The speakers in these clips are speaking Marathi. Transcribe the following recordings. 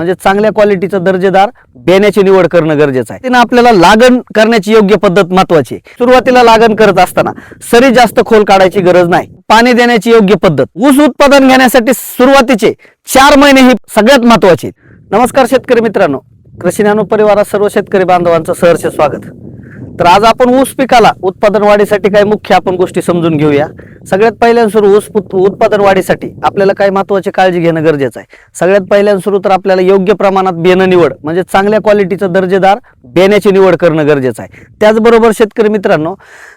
म्हणजे चांगल्या क्वालिटीचं दर्जेदार बियाण्याची निवड करणं गरजेचं आहे. आपल्याला लागण करण्याची योग्य पद्धत महत्वाची आहे. सुरुवातीला लागण करत असताना सरी जास्त खोल काढायची गरज नाही. पाणी देण्याची योग्य पद्धत. ऊस उत्पादन घेण्यासाठी सुरुवातीचे 4 महिने ही सगळ्यात महत्वाचे. नमस्कार शेतकरी मित्रांनो, कृषी ज्ञान परिवारात सर्व शेतकरी बांधवांचं सहर्ष स्वागत. तर आज आपण ऊस पिकाला उत्पादन वाढीसाठी काही मुख्य आपण गोष्टी समजून घेऊया. सगळ्यात पहिल्यांदा ऊस उत्पादन वाढीसाठी आपल्याला काही महत्त्वाची काळजी घेणं गरजेचं आहे. सगळ्यात पहिल्यांदा तर आपल्याला योग्य प्रमाणात बियाणं निवड म्हणजे चांगल्या क्वालिटीचं दर्जेदार बियाण्याची निवड करणं गरजेचं आहे. त्याचबरोबर शेतकरी मित्रांनो,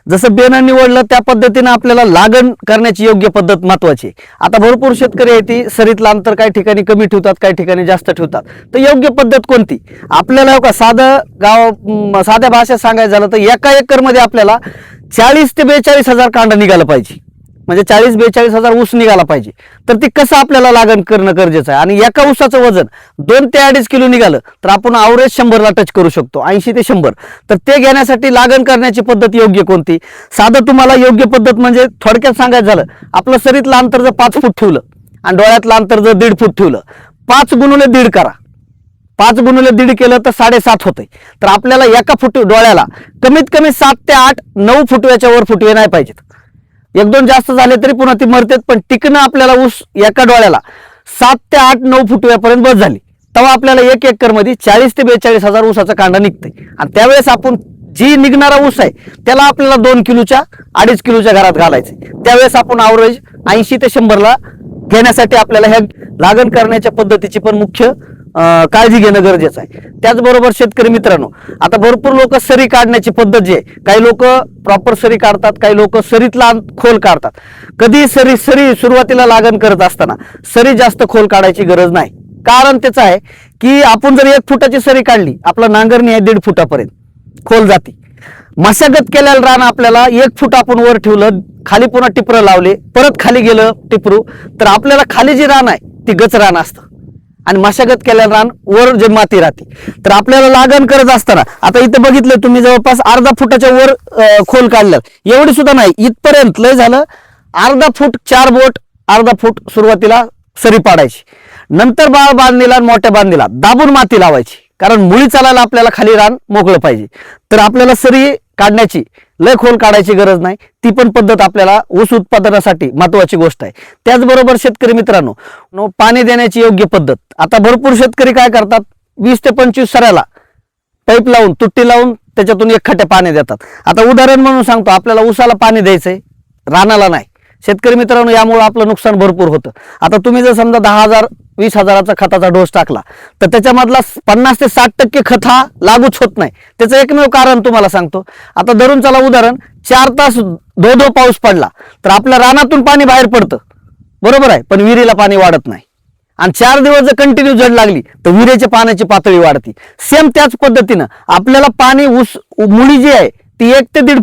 जसं बियाणं निवडलं त्या पद्धतीनं आपल्याला लागण करण्याची योग्य पद्धत महत्वाची आहे. आता भरपूर शेतकरी आहे ती सरीतलं अंतर काही ठिकाणी कमी ठेवतात, काही ठिकाणी जास्त ठेवतात. तर योग्य पद्धत कोणती? आपल्याला साध्या भाषेत सांगायचं झालं तर एका एकर मध्ये आपल्याला 40 ते 42 हजार कांडा निघाला पाहिजे. म्हणजे 40-42 हजार ऊस निघाला पाहिजे. तर ती कसं आपल्याला लागण करणं गरजेचं आहे. आणि एका ऊसाचं वजन 2 ते 2.5 किलो निघालं तर आपण ॲव्हरेज 100ला टच करू शकतो, 80 ते 100. तर ते घेण्यासाठी लागण करण्याची पद्धत योग्य कोणती? साधं तुम्हाला योग्य पद्धत म्हणजे थोडक्यात सांगायचं झालं, आपलं सरीतलं अंतर जर 5 फूट ठेवलं आणि डोळ्यातलं अंतर जर 1.5 फूट ठेवलं, 5 गुणिले 1.5 करा. 5 गुणिले 1.5 केलं तर 7.5 होते. तर आपल्याला एका डोळ्याला कमीत कमी 7 ते 8, 9 फुटव्याच्या वर फुटवे नाही पाहिजेत. 1-2 जास्त झाले तरी पुन्हा ती मरतेत, पण टिकणं आपल्याला ऊस एका डोळ्याला 7 ते 8, 9 फुटव्यापर्यंत बस झाली. तेव्हा आपल्याला 1 एकर मध्ये 40 ते 42 हजार ऊसाचा कांडा निघते. आणि त्यावेळेस आपण जी निघणारा ऊस आहे त्याला आपल्याला 2 किलोच्या 2.5 किलोच्या घरात घालायचे. त्यावेळेस आपण ॲव्हरेज 80 ते 100ला घेण्यासाठी आपल्याला ह्या लागण करण्याच्या पद्धतीची पण मुख्य काळजी घेणं गरजेचं आहे. त्याचबरोबर शेतकरी मित्रांनो, आता भरपूर लोक सरी काढण्याची पद्धत जी आहे, काही लोक प्रॉपर सरी काढतात, काही लोक सरीतला खोल काढतात. कधी सरी सुरुवातीला लागण करत असताना सरी जास्त खोल काढायची गरज नाही. कारण त्याचं आहे की आपण जर 1 फुटाची सरी काढली, आपला नांगरणी आहे 1.5 फुटापर्यंत खोल जाती. मशागत केलेलं रान आपल्याला 1 फूट आपण वर ठेवलं, खाली पुन्हा टिपरं लावले, परत खाली गेलं टिपरू, तर आपल्याला खाली जी रान आहे ती गच रान असतं आणि मशागत केलेलं रान वर जे माती राहते. तर आपल्याला लागण करत असताना आता इथं बघितलं तुम्ही, जवळपास अर्धा फुटाच्या वर खोल काढलं, एवढी सुद्धा नाही, इथपर्यंत लय झालं. अर्धा फूट 4 बोट, अर्धा फूट सुरुवातीला सरी पाडायची. नंतर बांधणीला मोठ्या बांधणीला दाबून माती लावायची, कारण मुळी चालायला आपल्याला खाली रान मोकळं पाहिजे. तर आपल्याला सरी काढण्याची लय खोल काढायची गरज नाही. ती पण पद्धत आपल्याला ऊस उत्पादनासाठी महत्वाची गोष्ट आहे. त्याचबरोबर शेतकरी मित्रांनो, पाणी देण्याची योग्य पद्धत. आता भरपूर शेतकरी काय करतात, 20 ते 25 सऱ्याला पाईप लावून तुट्टी लावून त्याच्यातून 1 खट्टे पाणी देतात. आता उदाहरण म्हणून सांगतो, आपल्याला ऊसाला पाणी द्यायचंय, रानाला नाही. शेतकरी मित्रांनो, यामुळे आपलं नुकसान भरपूर होतं. आता तुम्ही जर समजा 10,000 20 हजाराचा खताचा डोस टाकला तर त्याच्यामधला 50 ते 60% खत हा लागूच होत नाही. त्याचं एकमेव कारण तुम्हाला सांगतो. आता धरून चला उदाहरण, 4 तास धो पाऊस पडला तर आपल्या रानातून पाणी बाहेर पडतं, बरोबर आहे, पण विहिरीला पाणी वाढत नाही. आणि 4 दिवस जर कंटिन्यू झड लागली तर विहिरीच्या पाण्याची पातळी वाढते. सेम त्याच पद्धतीनं आपल्याला पाणी ऊस मुळी जी आहे ती 1 ते 1.5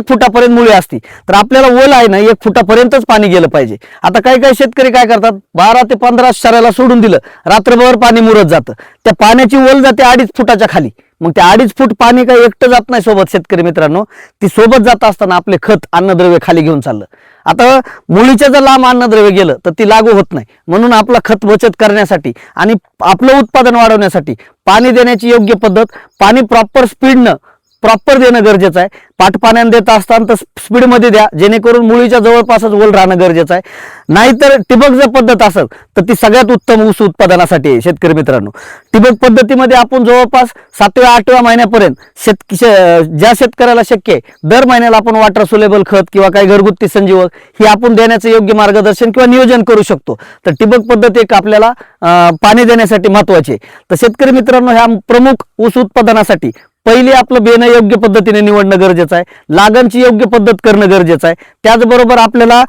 फुटापर्यंत मुळी असती. तर आपल्याला ओल आहे ना 1 फुटापर्यंतच पाणी गेलं पाहिजे. आता काही शेतकरी काय करतात, 12 ते 15 शऱ्याला सोडून दिलं, रात्रभर पाणी मुरत जातं. त्या पाण्याची ओल जाते 2.5 फुटाच्या खाली. मग ते 2.5 फूट पाणी काही एकटं जात नाही सोबत. शेतकरी मित्रांनो, ती सोबत जात असताना आपले खत अन्नद्रव्य खाली घेऊन चाललं. आता मुळीच्या जर लांब अन्नद्रव्य गेलं तर ती लागू होत नाही. म्हणून आपला खत बचत करण्यासाठी आणि आपलं उत्पादन वाढवण्यासाठी पाणी देण्याची योग्य पद्धत, पाणी प्रॉपर देणं गरजेचं आहे. पाण्याने देत असताना तर स्पीडमध्ये द्या, जेणेकरून मुळीच्या जवळपासच ओल राहणं गरजेचं आहे. नाहीतर ठिबक जर पद्धत असेल तर ती सगळ्यात उत्तम ऊस उत्पादनासाठी आहे. शेतकरी मित्रांनो, ठिबक पद्धतीमध्ये आपण जवळपास 7व्या-8व्या महिन्यापर्यंत ज्या शेतकऱ्याला शक्य आहे, दर महिन्याला आपण वॉटर सोलेबल खत किंवा काही घरगुती संजीवक ही आपण देण्याचं योग्य मार्गदर्शन किंवा नियोजन करू शकतो. तर ठिबक पद्धत एक आपल्याला पाणी देण्यासाठी महत्वाची आहे. तर शेतकरी मित्रांनो, ह्या प्रमुख ऊस उत्पादनासाठी पहिले आपलं बियाणं योग्य पद्धतीने निवडणं गरजेचं आहे. लागणची योग्य पद्धत करणं गरजेचं आहे. त्याचबरोबर आपल्याला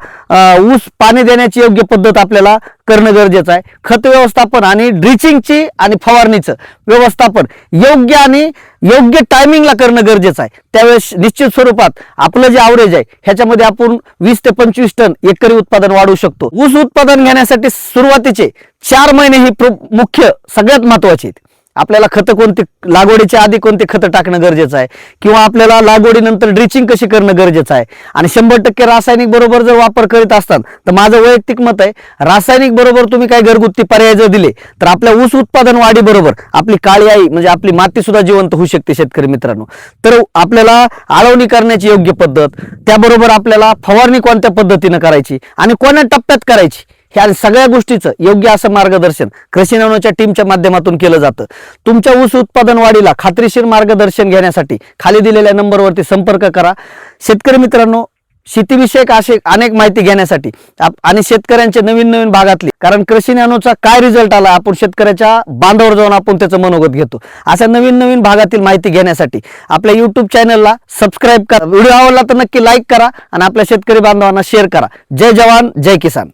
ऊस पाणी देण्याची योग्य पद्धत आपल्याला करणं गरजेचं आहे. खत व्यवस्थापन आणि ड्रिचिंगची आणि फवारणीचं व्यवस्थापन योग्य टायमिंगला करणं गरजेचं आहे. त्यावेळेस निश्चित स्वरूपात आपलं जे ॲव्हरेज आहे ह्याच्यामध्ये आपण 20 ते 25 टन एकरी उत्पादन वाढवू शकतो. ऊस उत्पादन घेण्यासाठी सुरुवातीचे 4 महिने ही मुख्य सगळ्यात महत्वाचे आहेत. आपल्याला खतं कोणती, लागवडीच्या आधी कोणते खतं टाकणं गरजेचं आहे, किंवा आपल्याला लागवडीनंतर ड्रिचिंग कशी करणं गरजेचं आहे. आणि 100% रासायनिक बरोबर जर वापर करीत असताल तर माझं वैयक्तिक मत आहे, रासायनिक बरोबर तुम्ही काही घरगुती पर्याय जर दिले तर आपल्या ऊस उत्पादन वाढी बरोबर आपली काळी आई म्हणजे आपली माती सुद्धा जिवंत होऊ शकते शेतकरी मित्रांनो. तर आपल्याला आळवणी करण्याची योग्य पद्धत, त्याबरोबर आपल्याला फवारणी कोणत्या पद्धतीनं करायची आणि कोणत्या टप्प्यात करायची, ह्या सगळ्या गोष्टीचं योग्य असं मार्गदर्शन कृषी नवोन्मेषच्या टीमच्या माध्यमातून केलं जातं. तुमच्या ऊस उत्पादन वाढीला खात्रीशीर मार्गदर्शन घेण्यासाठी खाली दिलेल्या नंबरवरती संपर्क करा. शेतकरी मित्रांनो, शेतीविषयक असे अनेक माहिती घेण्यासाठी आणि शेतकऱ्यांच्या नवीन भागातली, कारण कृषी नॅनोचा काय रिझल्ट आला आपण शेतकऱ्याच्या बांधावर जाऊन आपण त्याचं मनोगत घेतो, अशा नवीन भागातील माहिती घेण्यासाठी आपल्या YouTube चॅनलला सबस्क्राईब करा. व्हिडिओ आवडला तर नक्की लाईक करा आणि आपल्या शेतकरी बांधवांना शेअर करा. जय जवान जय किसान.